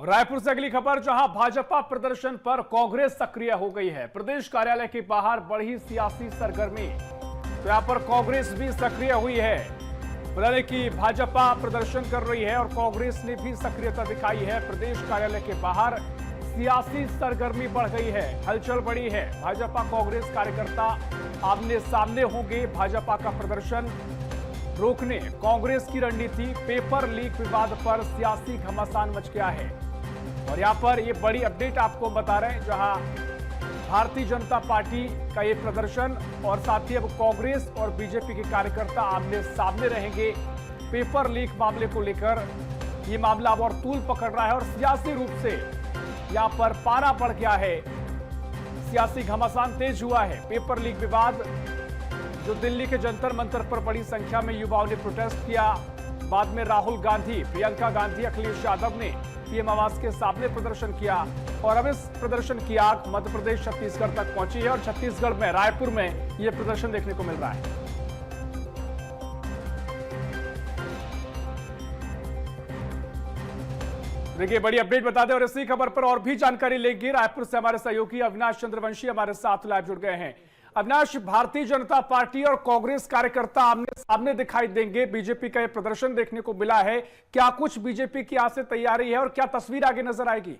रायपुर से अगली खबर, जहां भाजपा प्रदर्शन पर कांग्रेस सक्रिय हो गई है। प्रदेश कार्यालय के बाहर बढ़ी सियासी सरगर्मी, तो यहां पर कांग्रेस भी सक्रिय हुई है। बता दें कि भाजपा प्रदर्शन कर रही है और कांग्रेस ने भी सक्रियता दिखाई है। प्रदेश कार्यालय के बाहर सियासी सरगर्मी बढ़ गई है, हलचल बढ़ी है। भाजपा कांग्रेस कार्यकर्ता आमने सामने होंगे। भाजपा का प्रदर्शन रोकने कांग्रेस की रणनीति, पेपर लीक विवाद पर सियासी घमासान मच गया है। और यहां पर ये बड़ी अपडेट आपको बता रहे हैं, जहां भारतीय जनता पार्टी का ये प्रदर्शन और साथ ही अब कांग्रेस और बीजेपी के कार्यकर्ता आमने सामने रहेंगे। पेपर लीक मामले को लेकर ये मामला अब और तूल पकड़ रहा है और सियासी रूप से यहां पर पारा बढ़ गया है। सियासी घमासान तेज हुआ है। पेपर लीक विवाद, जो दिल्ली के जंतर मंतर पर बड़ी संख्या में युवाओं ने प्रोटेस्ट किया। बाद में राहुल गांधी, प्रियंका गांधी, अखिलेश यादव ने पीएम आवास के सामने प्रदर्शन किया और अब इस प्रदर्शन की आग मध्य प्रदेश, छत्तीसगढ़ तक पहुंची है और छत्तीसगढ़ में रायपुर में यह प्रदर्शन देखने को मिल रहा है। देखिए, बड़ी अपडेट बता दें और इसी खबर पर और भी जानकारी लेंगे। रायपुर से हमारे सहयोगी अविनाश चंद्रवंशी हमारे साथ लाइव जुड़ गए हैं। अविनाश, भारतीय जनता पार्टी और कांग्रेस कार्यकर्ता आमने सामने दिखाई देंगे। बीजेपी का यह प्रदर्शन देखने को मिला है, क्या कुछ बीजेपी की यहाँ से तैयारी है और क्या तस्वीर आगे नजर आएगी?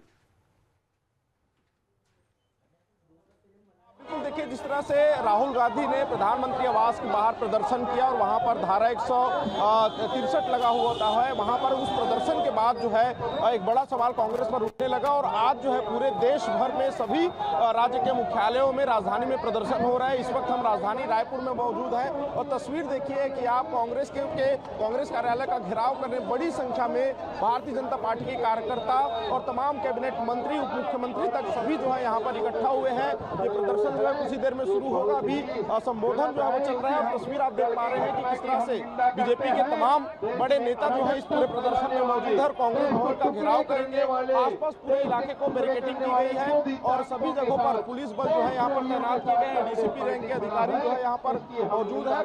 देखिए, जिस तरह से राहुल गांधी ने प्रधानमंत्री आवास के बाहर प्रदर्शन किया और वहां पर धारा 163 लगा हुआ है, वहां पर उस प्रदर्शन के बाद जो है एक बड़ा सवाल कांग्रेस पर उठने लगा और आज जो है पूरे देश भर में सभी राज्य के मुख्यालयों में, राजधानी में प्रदर्शन हो रहा है। इस वक्त हम राजधानी रायपुर में मौजूद हैं और तस्वीर देखिए कि आप कांग्रेस कार्यालय का घेराव करने बड़ी संख्या में भारतीय जनता पार्टी के कार्यकर्ता और तमाम कैबिनेट मंत्री, उप मुख्यमंत्री तक सभी जो है यहाँ पर इकट्ठा हुए हैं। ये प्रदर्शन जो है कुछ ही देर में शुरू होगा। अभी संबोधन जो है वो चल रहा है और तस्वीर आप देख पा रहे हैं कि किस तरह से बीजेपी के तमाम बड़े नेता जो है इस पूरे प्रदर्शन में मौजूद है और कांग्रेस भवन का घेराव करेंगे। आसपास पूरे इलाके को बैरिकेडिंग की गई है और सभी जगहों पर पुलिस बल जो है यहाँ पर तैनात किए गए हैं। डीसीपी रैंक के अधिकारी जो है यहाँ पर मौजूद है।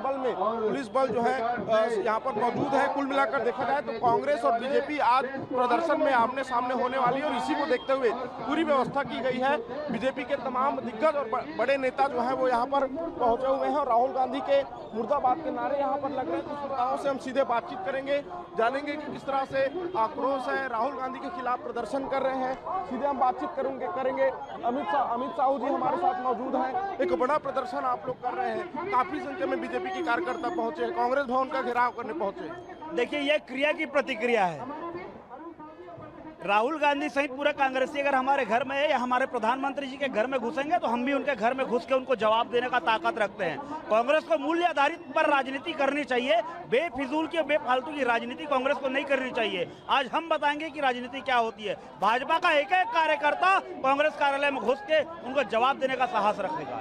बल में पुलिस बल जो है यहाँ पर मौजूद है। कुल मिलाकर देखा जाए तो कांग्रेस और बीजेपी आज प्रदर्शन में आमने सामने होने वाली है और इसी को देखते हुए पूरी व्यवस्था की गई है। बीजेपी के तमाम दिग्गज और बड़े नेता जो हैं वो यहाँ पर पहुंचे हुए हैं और राहुल गांधी के मुर्दाबाद के नारे यहाँ पर लग रहे हैं। कुछ नेताओं से हम सीधे बातचीत करेंगे, जानेंगे कि किस तरह से आक्रोश है, राहुल गांधी के खिलाफ प्रदर्शन कर रहे हैं। सीधे हम बातचीत करेंगे। अमित साहू जी हमारे साथ मौजूद हैं। एक बड़ा प्रदर्शन आप लोग कर रहे हैं, काफी संख्या में बीजेपी के कार्यकर्ता पहुंचे, कांग्रेस भवन का घेराव करने पहुंचे। देखिए, यह क्रिया की प्रतिक्रिया है। राहुल गांधी सहित पूरा कांग्रेसी अगर हमारे घर में है या हमारे प्रधानमंत्री जी के घर में घुसेंगे तो हम भी उनके घर में घुस के उनको जवाब देने का ताकत रखते हैं। कांग्रेस को मूल्य आधारित पर राजनीति करनी चाहिए। बेफिजूल की, बेफालतू की राजनीति कांग्रेस को नहीं करनी चाहिए। आज हम बताएंगे कि राजनीति क्या होती है। भाजपा का एक एक कार्यकर्ता कांग्रेस कार्यालय में घुस के उनको जवाब देने का साहस रखेगा।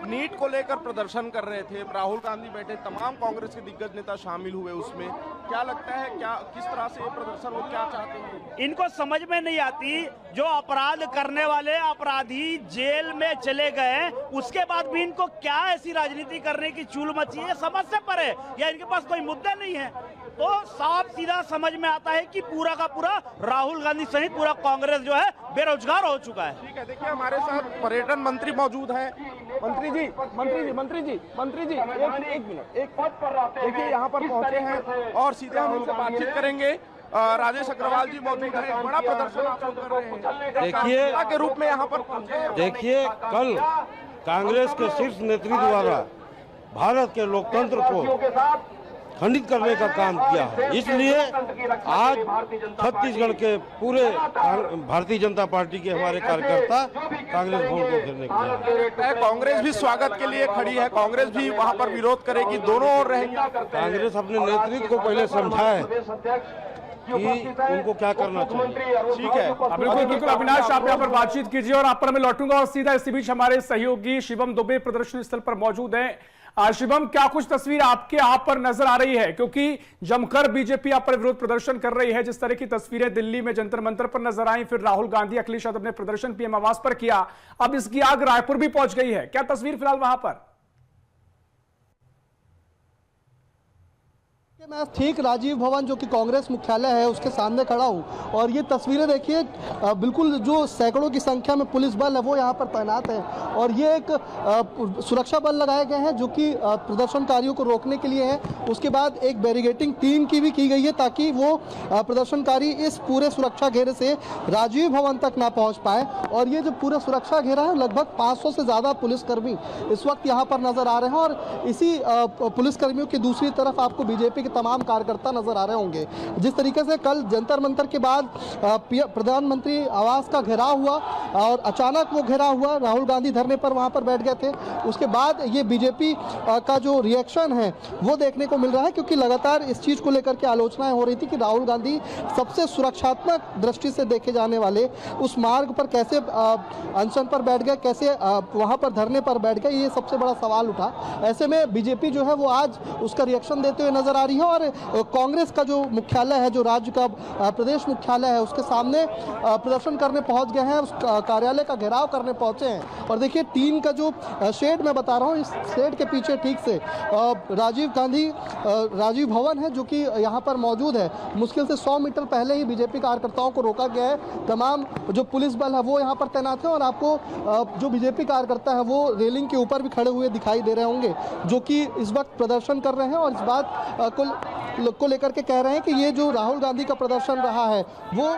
नीट को लेकर प्रदर्शन कर रहे थे, राहुल गांधी बैठे, तमाम कांग्रेस के दिग्गज नेता शामिल हुए उसमें। क्या लगता है, क्या किस तरह से ये प्रदर्शन, वो क्या चाहते हैं? इनको समझ में नहीं आती, जो अपराध करने वाले अपराधी जेल में चले गए उसके बाद भी इनको क्या ऐसी राजनीति करने की चूल मची है, समझ से परे, या इनके पास कोई मुद्दा नहीं है। तो साफ सीधा समझ में आता है कि पूरा का पूरा राहुल गांधी सहित पूरा कांग्रेस जो है बेरोजगार हो चुका है। ठीक है, देखिए हमारे साथ पर्यटन मंत्री मौजूद हैं। मंत्री जी एक मिनट, देखिए यहाँ पर पहुंचे हैं और सीधे हम उनसे बातचीत करेंगे। राजेश अग्रवाल जी मौजूद हैं। बड़ा प्रदर्शन आप लोग कर रहे हैं, देखिए के रूप में यहाँ पर। देखिए, कल कांग्रेस के शीर्ष नेतृत्व द्वारा भारत के लोकतंत्र को खंडित करने का काम किया है, इसलिए आज छत्तीसगढ़ के पूरे भारतीय जनता पार्टी के हमारे कार्यकर्ता कांग्रेस भवन को घेरने के लिए। कांग्रेस भी स्वागत के लिए खड़ी है, कांग्रेस भी वहां पर विरोध करेगी, दोनों ओर रहेंगी। कांग्रेस अपने नेतृत्व को पहले समझाए कि उनको क्या करना चाहिए। ठीक है, बिल्कुल अविनाश, आप यहाँ पर बातचीत कीजिए और आप पर मैं लौटूंगा और सीधा इसी बीच हमारे सहयोगी शिवम दुबे प्रदर्शन स्थल पर मौजूद हैं। शिवम, क्या कुछ तस्वीर आपके यहाँ पर नजर आ रही है, क्योंकि जमकर बीजेपी यहाँ पर विरोध प्रदर्शन कर रही है। जिस तरह की तस्वीरें दिल्ली में जंतर मंतर पर नजर आई, फिर राहुल गांधी, अखिलेश यादव ने प्रदर्शन पीएम आवास पर किया, अब इसकी आग रायपुर भी पहुंच गई है। क्या तस्वीर फिलहाल वहां पर? मैं ठीक राजीव भवन जो कि कांग्रेस मुख्यालय है उसके सामने खड़ा हूं और ये तस्वीरें देखिए, बिल्कुल जो सैकड़ों की संख्या में पुलिस बल है वो यहाँ पर तैनात है और ये एक सुरक्षा बल लगाए गए हैं जो कि प्रदर्शनकारियों को रोकने के लिए है। उसके बाद एक बैरिगेटिंग टीम की भी की गई है ताकि वो प्रदर्शनकारी इस पूरे सुरक्षा घेरे से राजीव भवन तक ना पहुँच पाए। और ये जो पूरा सुरक्षा घेरा है, लगभग 500 से ज़्यादा पुलिसकर्मी इस वक्त यहाँ पर नजर आ रहे हैं और इसी पुलिसकर्मियों की दूसरी तरफ आपको बीजेपी के तमाम कार्यकर्ता नजर आ रहे होंगे। जिस तरीके से कल जंतर मंतर के बाद प्रधानमंत्री आवास का घेराव हुआ और अचानक वो घेराव हुआ, राहुल गांधी धरने पर वहां पर बैठ गए थे। उसके बाद ये बीजेपी का जो रिएक्शन है वो देखने को मिल रहा है, क्योंकि लगातार इस चीज को लेकर के आलोचनाएं हो रही थी कि राहुल गांधी सबसे सुरक्षात्मक दृष्टि से देखे जाने वाले उस मार्ग पर कैसे अनशन पर बैठ गए, कैसे वहां पर धरने पर बैठ गए, ये सबसे बड़ा सवाल उठा। ऐसे में बीजेपी जो है वो आज उसका रिएक्शन देते हुए नजर आ रही है और कांग्रेस का जो मुख्यालय है, जो राज्य का प्रदेश मुख्यालय है, उसके सामने प्रदर्शन करने पहुंच गए हैं, उस कार्यालय का घेराव करने पहुंचे हैं। और देखिए टीम का जो शेड मैं बता रहा हूं, इस शेड के पीछे ठीक से राजीव भवन है जो कि यहाँ पर मौजूद है। मुश्किल से 100 मीटर पहले ही बीजेपी कार्यकर्ताओं को रोका गया है। तमाम जो पुलिस बल है वो यहाँ पर तैनात है और आपको जो बीजेपी कार्यकर्ता है वो रेलिंग के ऊपर भी खड़े हुए दिखाई दे रहे होंगे, जो कि इस वक्त प्रदर्शन कर रहे हैं और इस बात को लेकर के कह रहे हैं कि ये जो राहुल गांधी का प्रदर्शन रहा है वो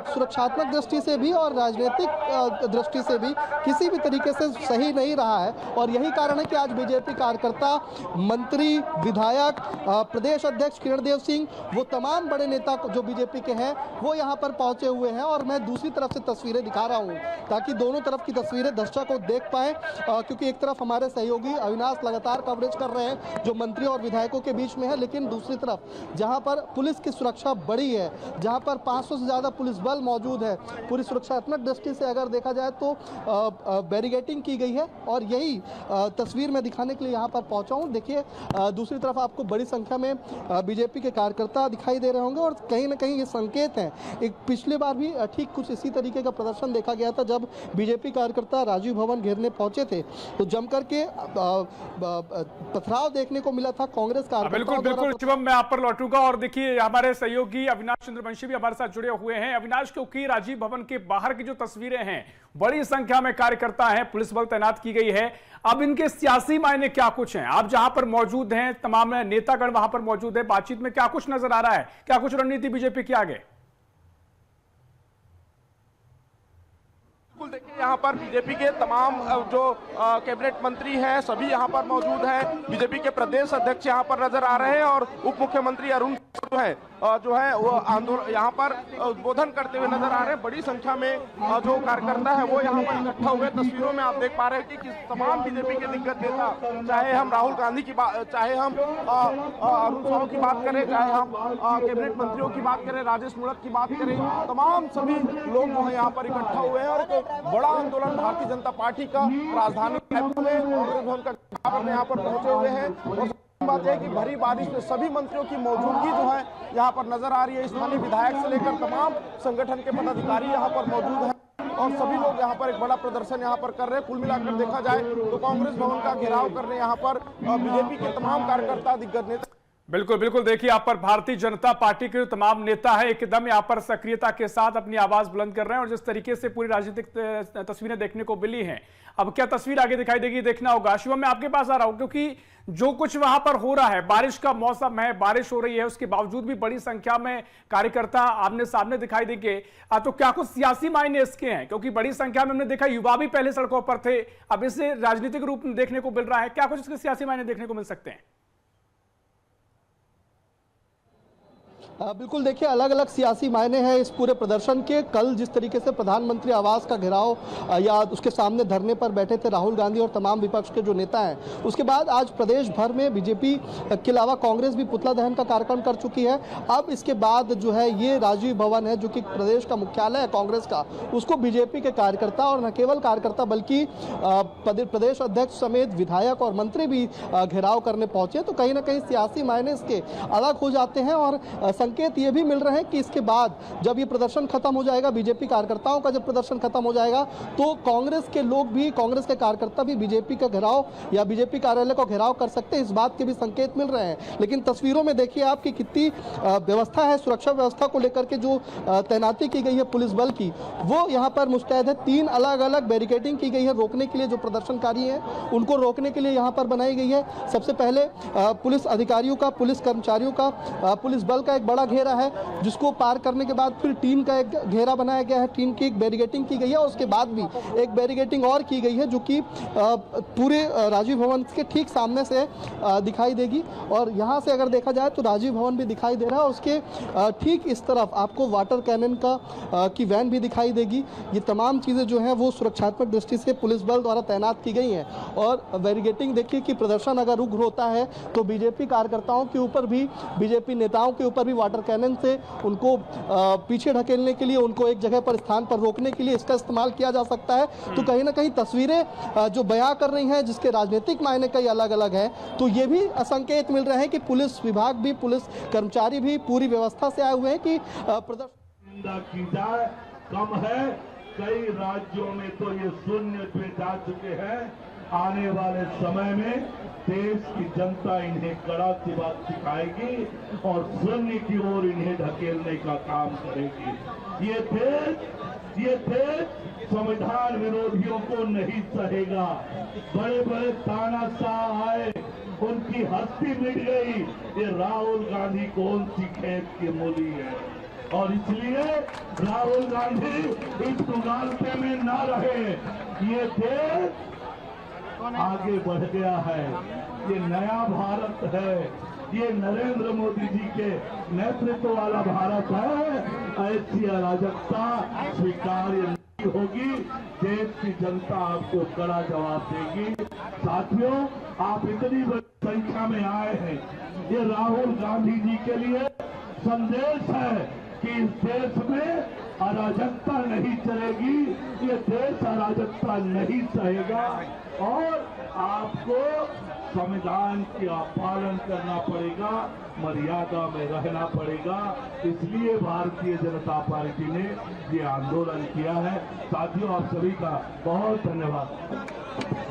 सुरक्षात्मक दृष्टि से भी और राजनीतिक दृष्टि से भी किसी भी तरीके से सही नहीं रहा है। और यही कारण है कि आज बीजेपी कार्यकर्ता, मंत्री, विधायक, प्रदेश अध्यक्ष किरण देव सिंह, वो तमाम बड़े नेता जो बीजेपी के हैं वो यहाँ पर पहुंचे हुए हैं। और मैं दूसरी तरफ से तस्वीरें दिखा रहा हूँ ताकि दोनों तरफ की तस्वीरें दर्शक देख पाए, क्योंकि एक तरफ हमारे सहयोगी अविनाश लगातार कवरेज कर रहे हैं जो मंत्री और विधायकों के बीच में है, लेकिन दूसरी तरफ जहां पर पुलिस की सुरक्षा बड़ी है, जहां पर 500 से ज्यादा पुलिस बल मौजूद है, पूरी सुरक्षात्मक दृष्टि से अगर देखा जाए तो बैरिगेटिंग की गई है और यही तस्वीर मैं दिखाने के लिए यहां पर पहुंचा हूं। देखिए दूसरी तरफ आपको बड़ी संख्या में बीजेपी के कार्यकर्ता दिखाई दे रहे होंगे और कहीं ना कहीं ये संकेत हैं। एक पिछले बार भी ठीक कुछ इसी तरीके का प्रदर्शन देखा गया था जब बीजेपी कार्यकर्ता राजीव भवन घेरने पहुंचे थे, तो जमकर के पथराव देखने को मिला था कांग्रेस कार्यकर्ताओं द्वारा। बिल्कुल शिवम, मैं आप पर लौटूंगा। और देखिए हमारे सहयोगी अविनाश चंद्रवंशी भी हमारे साथ जुड़े हुए हैं। अविनाश, क्योंकि राजीव भवन के बाहर की जो तस्वीरें हैं, बड़ी संख्या में कार्यकर्ता हैं, पुलिस बल तैनात की गई है, अब इनके सियासी मायने क्या कुछ हैं? आप जहां पर मौजूद हैं, तमाम नेतागण वहां पर मौजूद है, बातचीत में क्या कुछ नजर आ रहा है? क्या कुछ रणनीति बीजेपी की आगे? बिल्कुल, देखिए यहाँ पर बीजेपी के तमाम जो कैबिनेट मंत्री हैं सभी यहाँ पर मौजूद हैं। बीजेपी के प्रदेश अध्यक्ष यहाँ पर नजर आ रहे हैं और उप मुख्यमंत्री अरुण जो है वो आंदोलन यहाँ पर उद्बोधन करते हुए नजर आ रहे हैं। बड़ी संख्या में जो कार्यकर्ता है वो यहाँ पर इकट्ठा हुए। तस्वीरों में आप देख पा रहे हैं कि तमाम बीजेपी के दिग्गज नेता, चाहे हम राहुल गांधी की बात, चाहे हम अरुण साहू की बात करें, चाहे हम कैबिनेट मंत्रियों की बात करें, राजेश मूणत की बात करें, तमाम सभी लोग जो है यहाँ पर इकट्ठा हुए हैं और एक बड़ा आंदोलन भारतीय जनता पार्टी का राजधानी कांग्रेस भवन का करने यहाँ पर पहुंचे हुए हैं। और बात है कि भरी बारिश में सभी मंत्रियों की मौजूदगी जो है यहाँ पर नजर आ रही है। स्थानीय विधायक से लेकर तमाम संगठन के पदाधिकारी यहाँ पर मौजूद हैं और सभी लोग यहाँ पर एक बड़ा प्रदर्शन यहाँ पर कर रहे हैं। कुल मिलाकर देखा जाए तो कांग्रेस भवन का घेराव करने यहाँ पर बीजेपी के तमाम कार्यकर्ता, दिग्गज नेता। बिल्कुल बिल्कुल, देखिए आप पर भारतीय जनता पार्टी के जो तमाम नेता है एकदम यहाँ पर सक्रियता के साथ अपनी आवाज बुलंद कर रहे हैं और जिस तरीके से पूरी राजनीतिक तस्वीरें देखने को मिली हैं, अब क्या तस्वीर आगे दिखाई देगी देखना होगा। शिवम, मैं आपके पास आ रहा हूं क्योंकि जो कुछ वहां पर हो रहा है, बारिश का मौसम है, बारिश हो रही है, उसके बावजूद भी बड़ी संख्या में कार्यकर्ता आमने सामने दिखाई देंगे, तो क्या कुछ सियासी मायने इसके हैं? क्योंकि बड़ी संख्या में हमने देखा युवा भी पहले सड़कों पर थे, अब इसे राजनीतिक रूप में देखने को मिल रहा है, क्या कुछ इसके सियासी मायने देखने को मिल सकते हैं? बिल्कुल, देखिए अलग अलग सियासी मायने हैं इस पूरे प्रदर्शन के। कल जिस तरीके से प्रधानमंत्री आवास का घेराव या उसके सामने धरने पर बैठे थे राहुल गांधी और तमाम विपक्ष के जो नेता हैं, उसके बाद आज प्रदेश भर में बीजेपी के अलावा कांग्रेस भी पुतला दहन का कार्यक्रम कर चुकी है। अब इसके बाद जो है ये राजीव भवन है जो कि प्रदेश का मुख्यालय है कांग्रेस का, उसको बीजेपी के कार्यकर्ता और न केवल कार्यकर्ता बल्कि प्रदेश अध्यक्ष समेत विधायक और मंत्री भी घेराव करने पहुंचे। तो कहीं ना कहीं सियासी मायने इसके अलग हो जाते हैं और संकेत ये भी मिल रहे हैं कि इसके बाद जब ये प्रदर्शन खत्म हो जाएगा, बीजेपी कार्यकर्ताओं का जब प्रदर्शन खत्म हो जाएगा, तो कांग्रेस के लोग भी, कांग्रेस के कार्यकर्ता भी बीजेपी का घेराव या बीजेपी कार्यालय को घेराव कर सकते हैं, इस बात के भी संकेत मिल रहे हैं। लेकिन तस्वीरों में देखिए आप कि कितनी व्यवस्था है, सुरक्षा व्यवस्था को लेकर के जो तैनाती की गई है पुलिस बल की, वो यहाँ पर मुस्तैद है। 3 अलग अलग बैरिकेडिंग की गई है रोकने के लिए, जो प्रदर्शनकारी हैं उनको रोकने के लिए यहाँ पर बनाई गई है। सबसे पहले पुलिस अधिकारियों का, पुलिस कर्मचारियों का, पुलिस बल का एक बड़ा घेरा है, जिसको पार करने के बाद फिर टीम का एक घेरा बनाया गया है, टीम की एक बैरिकेडिंग की गई है, और उसके बाद भी एक बैरिकेडिंग और की गई है जो कि पूरे राजीव भवन के ठीक सामने से दिखाई देगी। और यहाँ से अगर देखा जाए तो राजीव भवन भी दिखाई दे रहा है, उसके ठीक इस तरफ आपको वाटर कैनन की वैन भी दिखाई देगी। ये तमाम चीज़ें जो हैं वो सुरक्षात्मक दृष्टि से पुलिस बल द्वारा तैनात की गई हैं। और बैरिकेडिंग देखिए कि प्रदर्शन अगर उग्र होता है तो बीजेपी कार्यकर्ताओं के ऊपर भी, बीजेपी नेताओं के ऊपर भी वाटर कैनन से उनको पीछे ढकेलने के लिए, उनको एक जगह पर, स्थान पर रोकने के लिए इसका इस्तेमाल किया जा सकता है। तो कहीं ना कहीं तस्वीरें जो बयां कर रही हैं, जिसके राजनीतिक मायने कई अलग अलग हैं, तो ये भी संकेत मिल रहे हैं कि पुलिस विभाग भी, पुलिस कर्मचारी भी पूरी व्यवस्था से आए हुए हैं कि प्रदर्शन निंदा की जाए कम है। कई राज्यों में तो ये शून्य पे जा चुके हैं। आने वाले समय में देश की जनता इन्हें कड़ा सी बात सिखाएगी और शून्य की ओर इन्हें ढकेलने का काम करेगी। ये देश संविधान विरोधियों को नहीं सहेगा। बड़े बड़े तानाशाह आए, उनकी हस्ती मिट गई। ये राहुल गांधी कौन सी खेत की मूली है, और इसलिए राहुल गांधी इस मुगालते में ना रहे। ये देश आगे बढ़ गया है, ये नया भारत है, ये नरेंद्र मोदी जी के नेतृत्व वाला भारत है। ऐसी अराजकता स्वीकार्य नहीं होगी। देश की जनता आपको कड़ा जवाब देगी। साथियों, आप इतनी बड़ी संख्या में आए हैं, ये राहुल गांधी जी के लिए संदेश है कि इस देश में अराजकता नहीं चलेगी, ये देश अराजकता नहीं सहेगा और आपको संविधान का पालन करना पड़ेगा, मर्यादा में रहना पड़ेगा। इसलिए भारतीय जनता पार्टी ने ये आंदोलन किया है। साथियों, आप सभी का बहुत धन्यवाद।